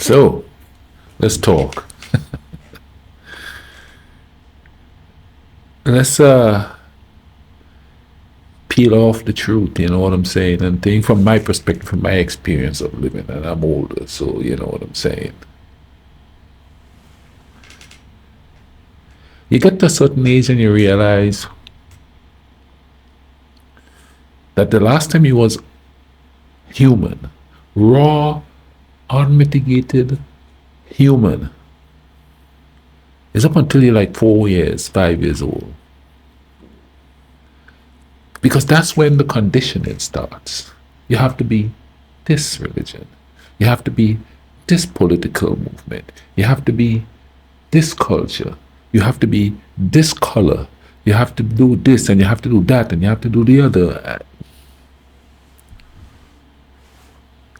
So let's talk. Let's peel off the truth, you know what I'm saying? And think from my perspective, from my experience of living, and I'm older, so you know what I'm saying. You get to a certain age and you realize that the last time you was human, raw, unmitigated human, is up until you're like 4 years, 5 years old. Because that's when the conditioning starts. You have to be this religion. You have to be this political movement. You have to be this culture. You have to be this color. You have to do this and you have to do that and you have to do the other.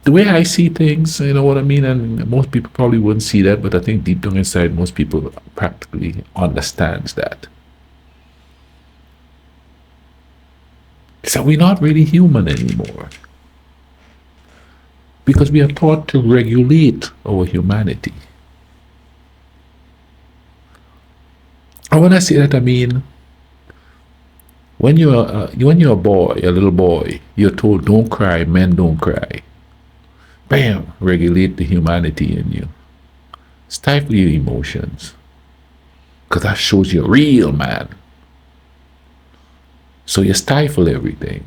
The way I see things, you know what I mean? And most people probably wouldn't see that, but I think deep down inside, most people practically understands that. So we're not really human anymore because we are taught to regulate our humanity. And when I say that, I mean when you're a boy, a little boy, you're told don't cry, men don't cry. Bam, regulate the humanity in you. Stifle your emotions, because that shows you're a real man. So you stifle everything.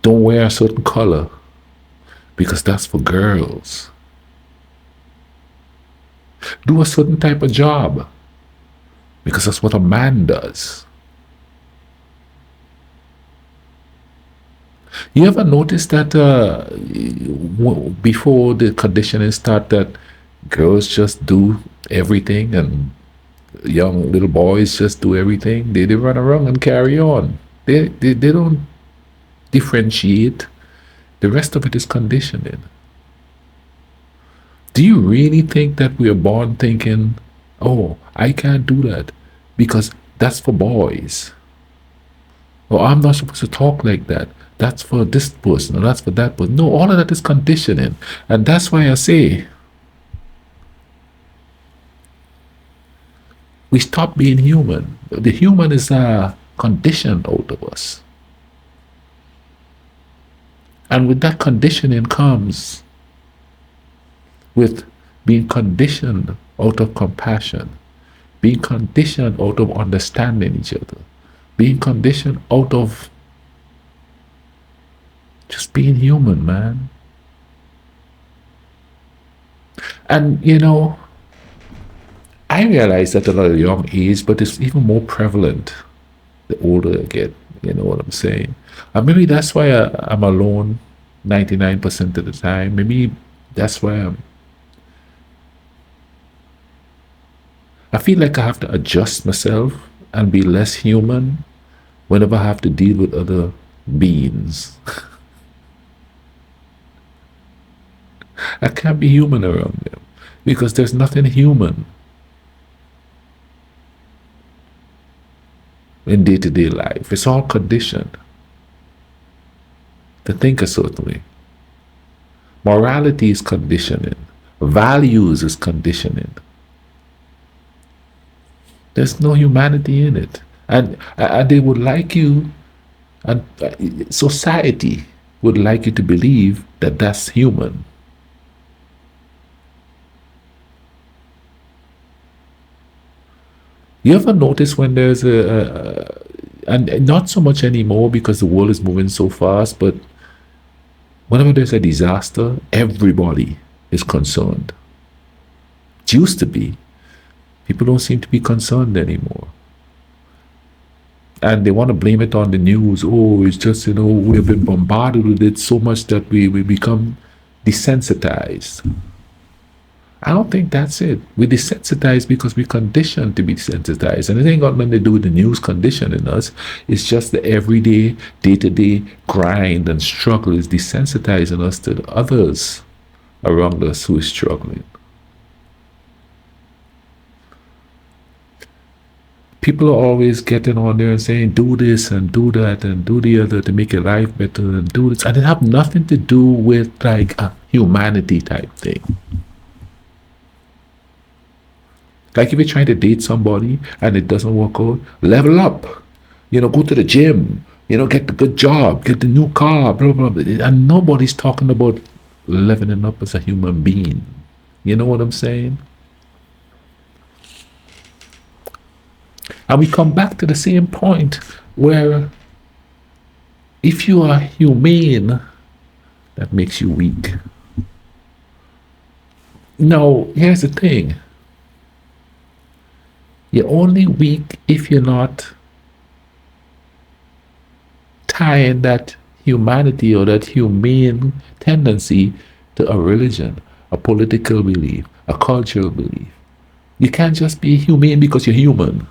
Don't wear a certain color because that's for girls. Do a certain type of job because that's what a man does. You ever notice that before the conditioning start, that girls just do everything and young little boys just do everything? They run around and carry on. They don't differentiate. The rest of it is conditioning. Do you really think that we are born thinking, oh, I can't do that because that's for boys? Or I'm not supposed to talk like that. That's for this person or that's for that person. No, all of that is conditioning. And that's why I say we stop being human. The human is conditioned out of us. And with that conditioning comes with being conditioned out of compassion, being conditioned out of understanding each other, being conditioned out of just being human, man. And you know, I realize that at a young age, but it's even more prevalent the older I get. You know what I'm saying? And maybe that's why I'm alone 99% of the time. Maybe that's why I feel like I have to adjust myself and be less human whenever I have to deal with other beings. I can't be human around them because there's nothing human in day-to-day life. It's all conditioned to think a certain way. Morality is conditioning. Values is conditioning. There's no humanity in it. And they would like you, and society would like you to believe that that's human. You ever notice when there's and not so much anymore because the world is moving so fast, but whenever there's a disaster, everybody is concerned. It used to be. People don't seem to be concerned anymore. And they want to blame it on the news. Oh, it's just, you know, we've been bombarded with it so much that we become desensitized. I don't think that's it. We're desensitized because we're conditioned to be desensitized. And it ain't got nothing to do with the news conditioning us. It's just the everyday, day-to-day grind and struggle is desensitizing us to the others around us who is struggling. People are always getting on there and saying, do this and do that and do the other to make your life better and do this. And it have nothing to do with like a humanity type thing. Like if you're trying to date somebody and it doesn't work out, level up. Go to the gym. Get the good job, get the new car, blah, blah, blah. And nobody's talking about leveling up as a human being. You know what I'm saying? And we come back to the same point where if you are humane, that makes you weak. Now, here's the thing. You're only weak if you're not tying that humanity or that humane tendency to a religion, a political belief, a cultural belief. You can't just be humane because you're human.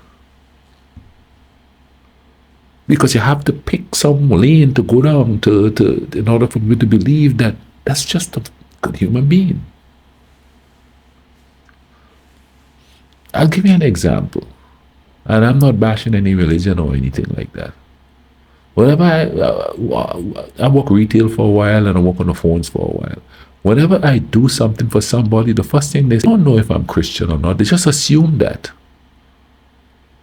Because you have to pick some lane to go down to in order for me to believe that that's just a good human being. I'll give you an example. And I'm not bashing any religion or anything like that. Whenever I work retail for a while and I work on the phones for a while. Whenever I do something for somebody, the first thing they don't know if I'm Christian or not. They just assume that.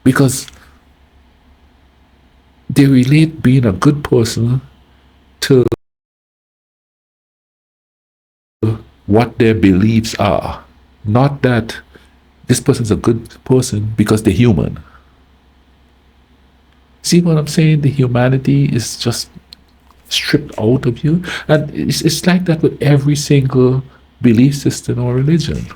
Because they relate being a good person to what their beliefs are. Not that this person's a good person because they're human. See what I'm saying? The humanity is just stripped out of you. And it's like that with every single belief system or religion.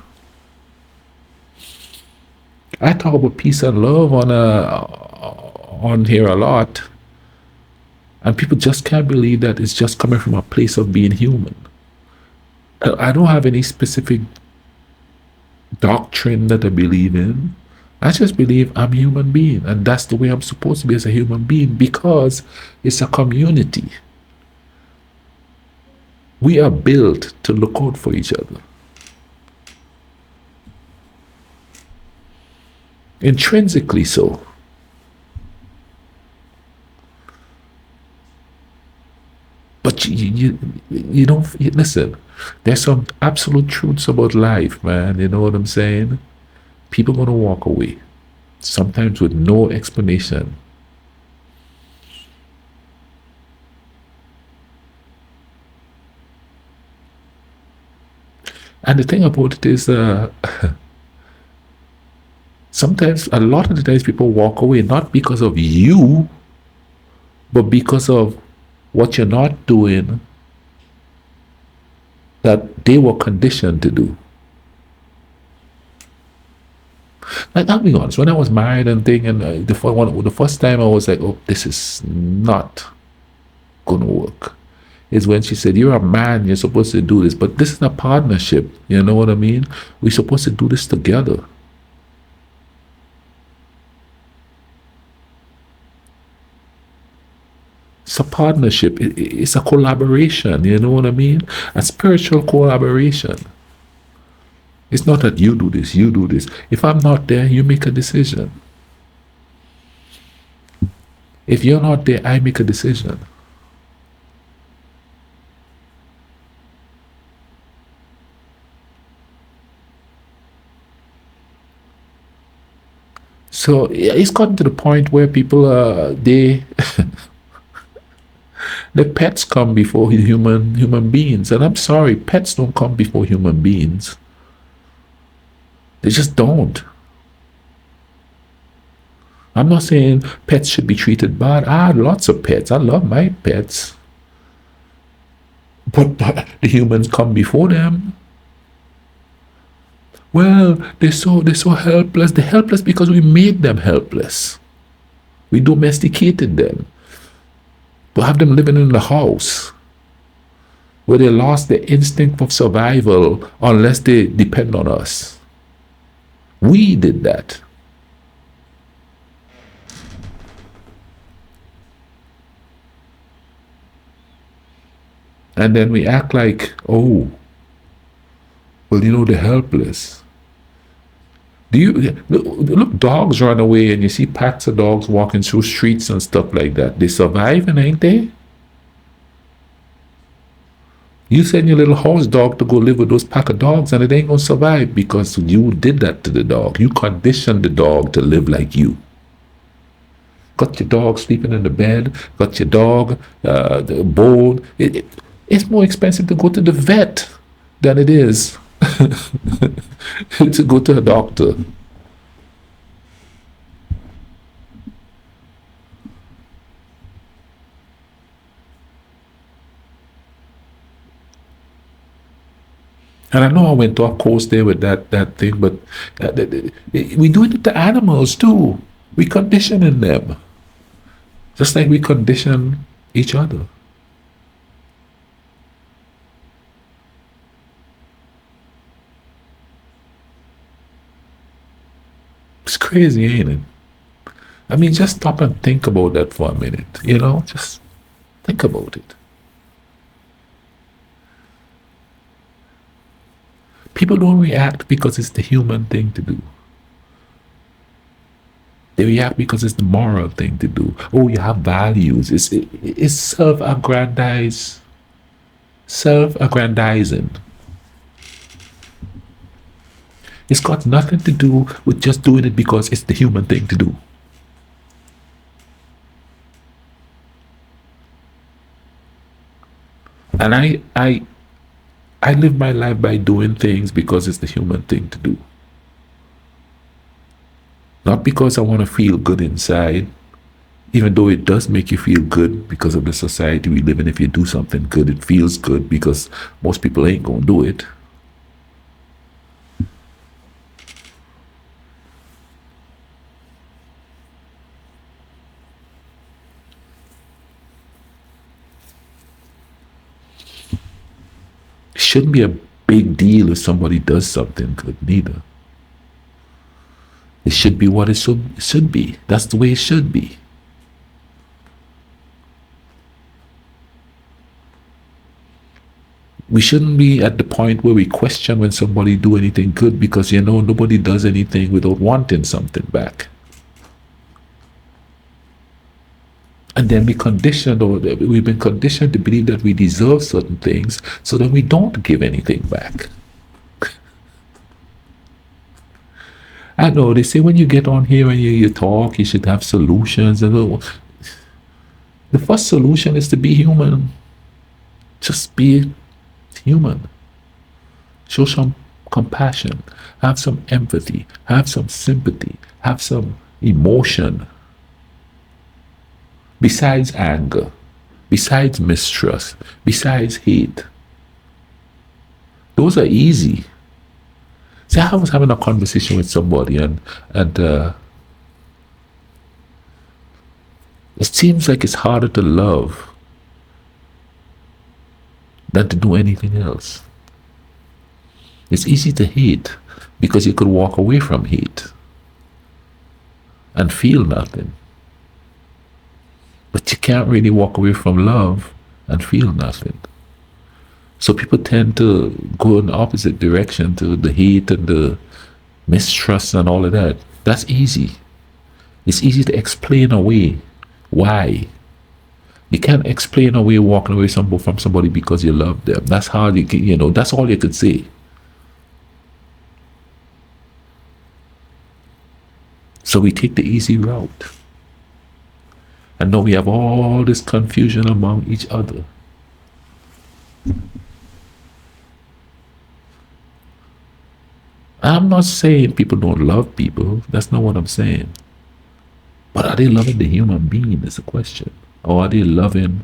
I talk about peace and love on here a lot. And people just can't believe that it's just coming from a place of being human. I don't have any specific doctrine that I believe in. I just believe I'm a human being, and that's the way I'm supposed to be as a human being because it's a community. We are built to look out for each other. Intrinsically so. But you don't listen. There's some absolute truths about life, man. You know what I'm saying? People are going to walk away, sometimes with no explanation. And the thing about it is, sometimes, a lot of the times, people walk away not because of you, but because of what you're not doing that they were conditioned to do. Like, I'll be honest, when I was married and thing, and the first time I was like, oh, this is not gonna work, is when she said, you're a man, you're supposed to do this, but this is a partnership, you know what I mean? We're supposed to do this together. It's a partnership, it's a collaboration, you know what I mean? A spiritual collaboration. It's not that you do this, you do this. If I'm not there, you make a decision. If you're not there, I make a decision. So it's gotten to the point where people the pets come before human beings, and I'm sorry, pets don't come before human beings. They just don't. I'm not saying pets should be treated bad. I have lots of pets. I love my pets. But the humans come before them. Well, they're so helpless. They're helpless because we made them helpless. We domesticated them. We have them living in the house where they lost their instinct of survival unless they depend on us. We did that. And then we act like, oh, well, they're helpless. Do you look? Dogs run away, and you see packs of dogs walking through streets and stuff like that. They surviving, ain't they? You send your little horse dog to go live with those pack of dogs, and it ain't gonna survive because you did that to the dog. You conditioned the dog to live like you. Got your dog sleeping in the bed. Got your dog bold. It's more expensive to go to the vet than it is to go to a doctor. And I know I went off course there with that thing, but we do it to animals too. We conditioning them, just like we condition each other. It's crazy, ain't it? I mean, just stop and think about that for a minute. Just think about it. People don't react because it's the human thing to do. They react because it's the moral thing to do. Oh, you have values. It's self-aggrandizing. It's got nothing to do with just doing it because it's the human thing to do. And I live my life by doing things because it's the human thing to do. Not because I want to feel good inside, even though it does make you feel good because of the society we live in. If you do something good, it feels good because most people ain't going to do it. It shouldn't be a big deal if somebody does something good, neither. It should be what it should be. That's the way it should be. We shouldn't be at the point where we question when somebody do anything good because nobody does anything without wanting something back. And then we've been conditioned to believe that we deserve certain things, so then we don't give anything back. I know they say when you get on here and you talk, you should have solutions. And the first solution is to be human. Just be human. Show some compassion. Have some empathy. Have some sympathy. Have some emotion. Besides anger, besides mistrust, besides hate. Those are easy. See, I was having a conversation with somebody and it seems like it's harder to love than to do anything else. It's easy to hate because you could walk away from hate and feel nothing. But you can't really walk away from love and feel nothing. So people tend to go in the opposite direction to the hate and the mistrust and all of that. That's easy. It's easy to explain away why. You can't explain away walking away from somebody because you love them. That's hard. That's all you could say. So we take the easy route. And now we have all this confusion among each other. I'm not saying people don't love people. That's not what I'm saying. But are they loving the human being is the question. Or are they loving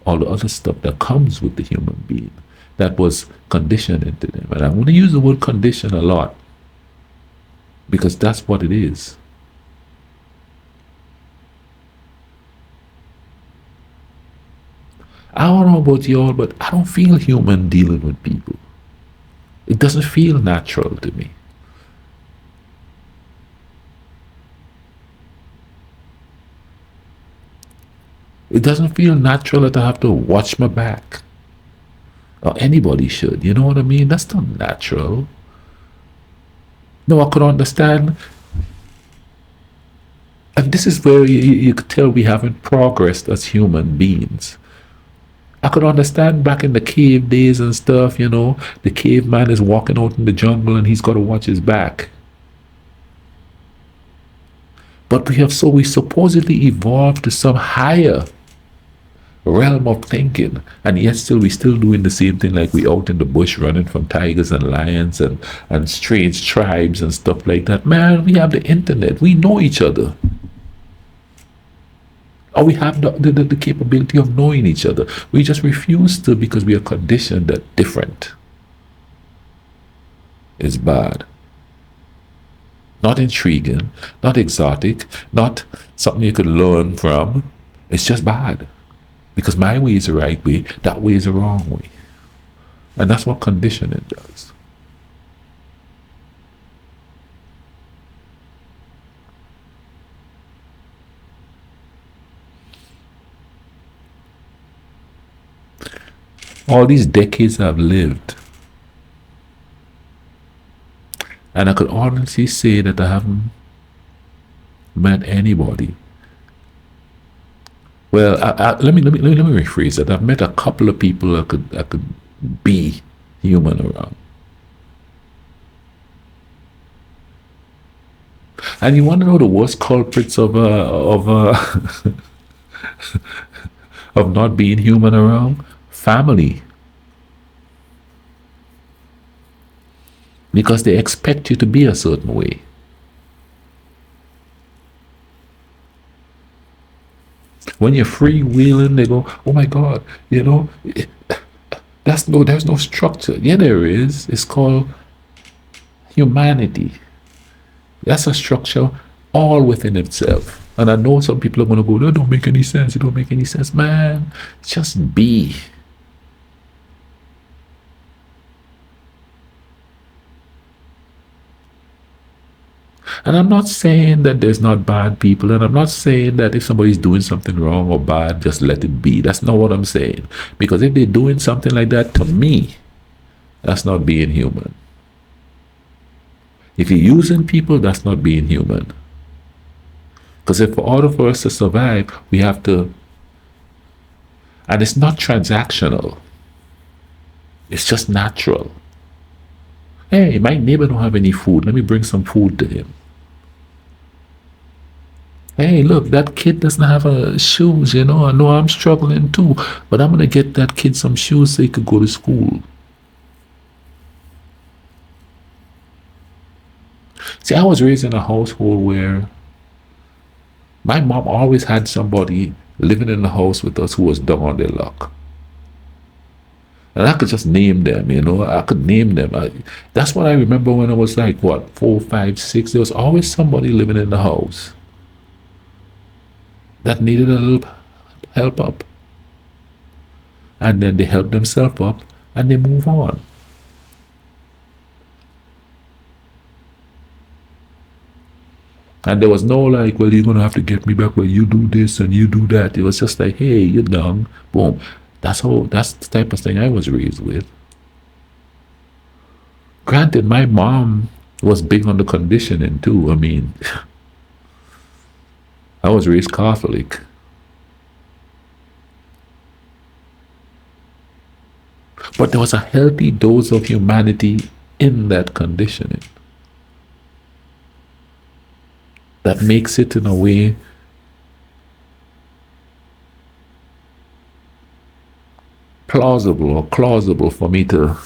all the other stuff that comes with the human being that was conditioned into them? And I want to use the word condition a lot because that's what it is. I don't know about y'all, but I don't feel human dealing with people. It doesn't feel natural to me. It doesn't feel natural that I have to watch my back. Or anybody should, you know what I mean? That's not natural. No, I could understand. And this is where you could tell we haven't progressed as human beings. I could understand back in the cave days and stuff, the caveman is walking out in the jungle and he's got to watch his back. But we supposedly evolved to some higher realm of thinking, and yet still we still doing the same thing, like we out in the bush running from tigers and lions and strange tribes and stuff like that. Man, we have the internet, we know each other, or we have the capability of knowing each other. We just refuse to, because we are conditioned that different is bad, not intriguing, not exotic, not something you could learn from. It's just bad, because my way is the right way, that way is the wrong way. And that's what conditioning does. All these decades I've lived, and I could honestly say that I haven't met anybody. Well, let me rephrase that. I've met a couple of people I could be human around. And you want to know the worst culprits of not being human around? Family, because they expect you to be a certain way. When you're freewheeling, they go, "Oh my God, there's no structure." Yeah, there is. It's called humanity. That's a structure all within itself. And I know some people are going to go, "That don't make any sense. It don't make any sense." Man, just be. And I'm not saying that there's not bad people, and I'm not saying that if somebody's doing something wrong or bad, just let it be. That's not what I'm saying. Because if they're doing something like that, to me, that's not being human. If you're using people, that's not being human. Because if for order for us to survive, we have to, and it's not transactional, it's just natural. Hey, my neighbor don't have any food. Let me bring some food to him. Hey, look, that kid doesn't have shoes, I know I'm struggling too, but I'm going to get that kid some shoes so he could go to school. See, I was raised in a household where my mom always had somebody living in the house with us who was down on their luck. And I could just name them, I could name them. That's what I remember when I was like, what, 4, 5, 6. There was always somebody living in the house that needed a little help up. And then they help themselves up and they move on. And there was no like, well, you're going to have to get me back, well, you do this and you do that. It was just like, hey, you're done. Boom. That's the type of thing I was raised with. Granted, my mom was big on the conditioning too. I mean, I was raised Catholic. But there was a healthy dose of humanity in that conditioning that makes it, in a way, plausible for me to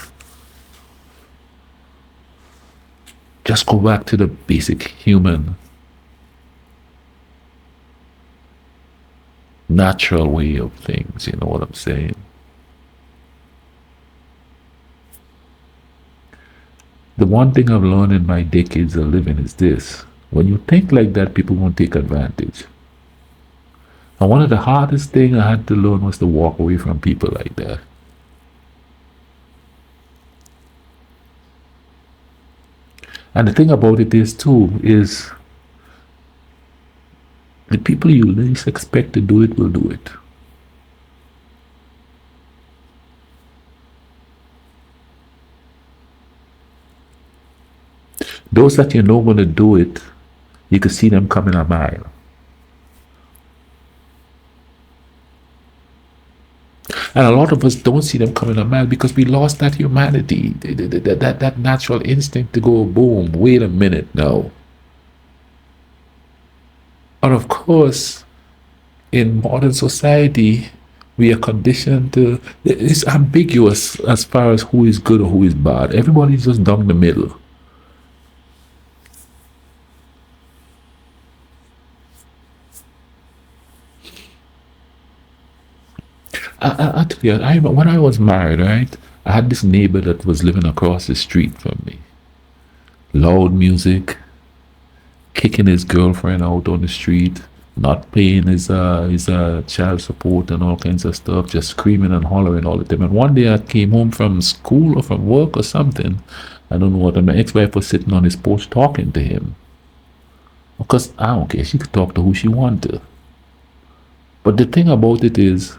just go back to the basic human, natural way of things. You know what I'm saying? The one thing I've learned in my decades of living is this: when you think like that, people won't take advantage. And one of the hardest things I had to learn was to walk away from people like that. And the thing about it is too, is the people you least expect to do it will do it. Those that you know going to do it, you can see them coming a mile. And a lot of us don't see them coming a mile because we lost that humanity, that natural instinct to go, boom, wait a minute now. And of course, in modern society, we are conditioned to, it's ambiguous as far as who is good or who is bad. Everybody's just down the middle. I tell you, when I was married, right, I had this neighbor that was living across the street from me. Loud music, kicking his girlfriend out on the street, not paying his child support and all kinds of stuff, just screaming and hollering all the time. And one day I came home from school or from work or something, I don't know what, and my ex-wife was sitting on his porch talking to him. Because I don't care, she could talk to who she wanted to. But the thing about it is,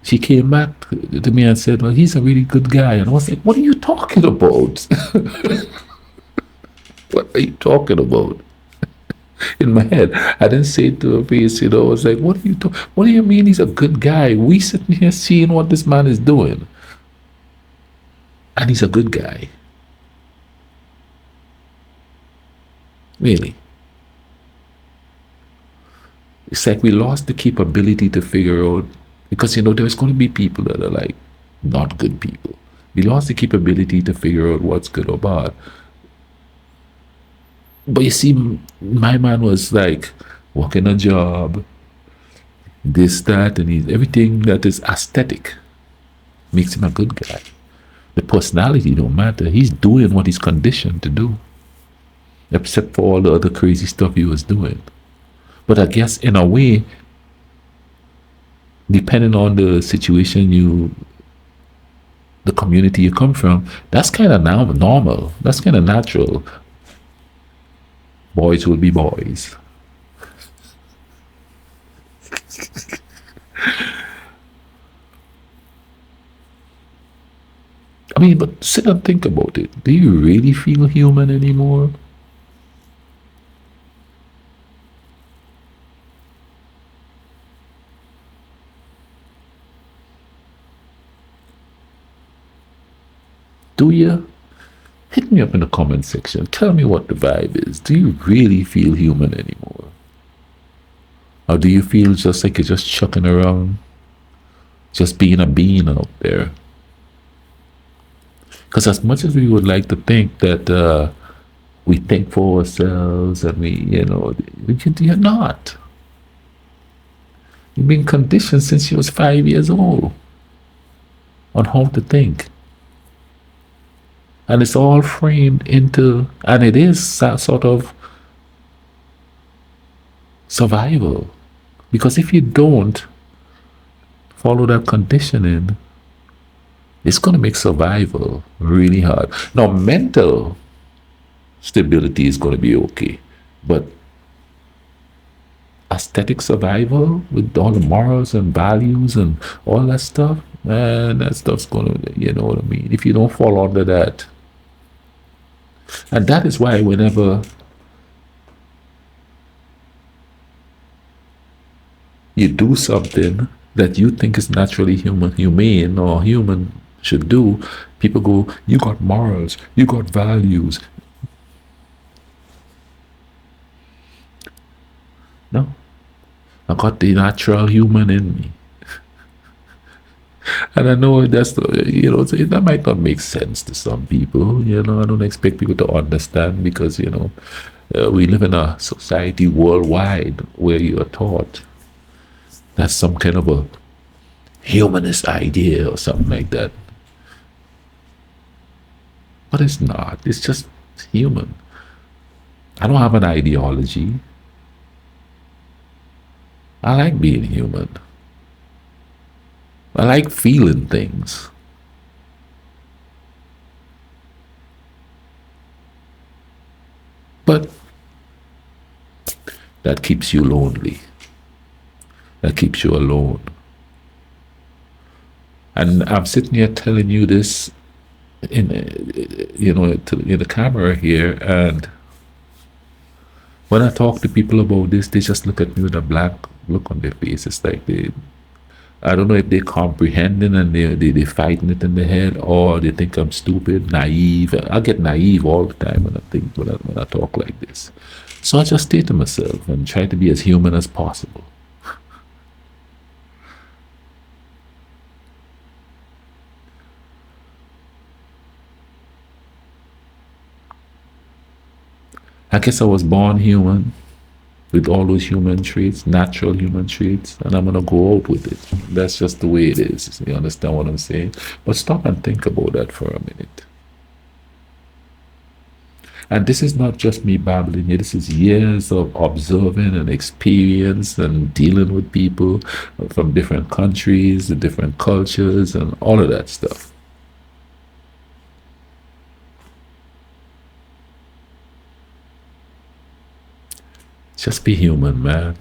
she came back to me and said, well, he's a really good guy. And I was like, what are you talking about? What are you talking about? In my head, I didn't say it to her face, I was like, what do you mean he's a good guy? We sitting here seeing what this man is doing. And he's a good guy. Really. It's like we lost the capability to figure out, because there's going to be people that are like not good people. We lost the capability to figure out what's good or bad. But you see, my man was like working a job, this, that, and everything that is aesthetic makes him a good guy. The personality don't matter. He's doing what he's conditioned to do, except for all the other crazy stuff he was doing. But I guess in a way, depending on the situation the community you come from, that's kind of now normal. That's kind of natural. Boys will be boys. I mean, but sit and think about it. Do you really feel human anymore? Do you? Hit me up in the comment section. Tell me what the vibe is. Do you really feel human anymore? Or do you feel just like you're just chucking around? Just being a being out there? Because as much as we would like to think that we think for ourselves and you're not. You've been conditioned since you was 5 years old on how to think. And it's all framed into, and it is sort of survival. Because if you don't follow that conditioning, it's going to make survival really hard. Now, mental stability is going to be okay. But aesthetic survival with all the morals and values and all that stuff, man, that stuff's going to, you know what I mean? If you don't fall under that. And that is why whenever you do something that you think is naturally humane or human should do, people go, you got morals, you got values. No, I got the natural human in me. And I know that's that might not make sense to some people. I don't expect people to understand because we live in a society worldwide where you are taught that's some kind of a humanist idea or something like that. But it's not. It's just human. I don't have an ideology. I like being human. I like feeling things. But that keeps you lonely. That keeps you alone. And I'm sitting here telling you this in in the camera here, and when I talk to people about this, they just look at me with a blank look on their face. It's like I don't know if they're comprehending and they fighting it in their head, or they think I'm stupid, naive. I get naive all the time when I talk like this. So I just stay to myself and try to be as human as possible. I guess I was born human with all those human traits, natural human traits, and I'm gonna go out with it. That's just the way it is. You understand what I'm saying? But stop and think about that for a minute. And this is not just me babbling here. This is years of observing and experience and dealing with people from different countries, different cultures, and all of that stuff. Just be human, man.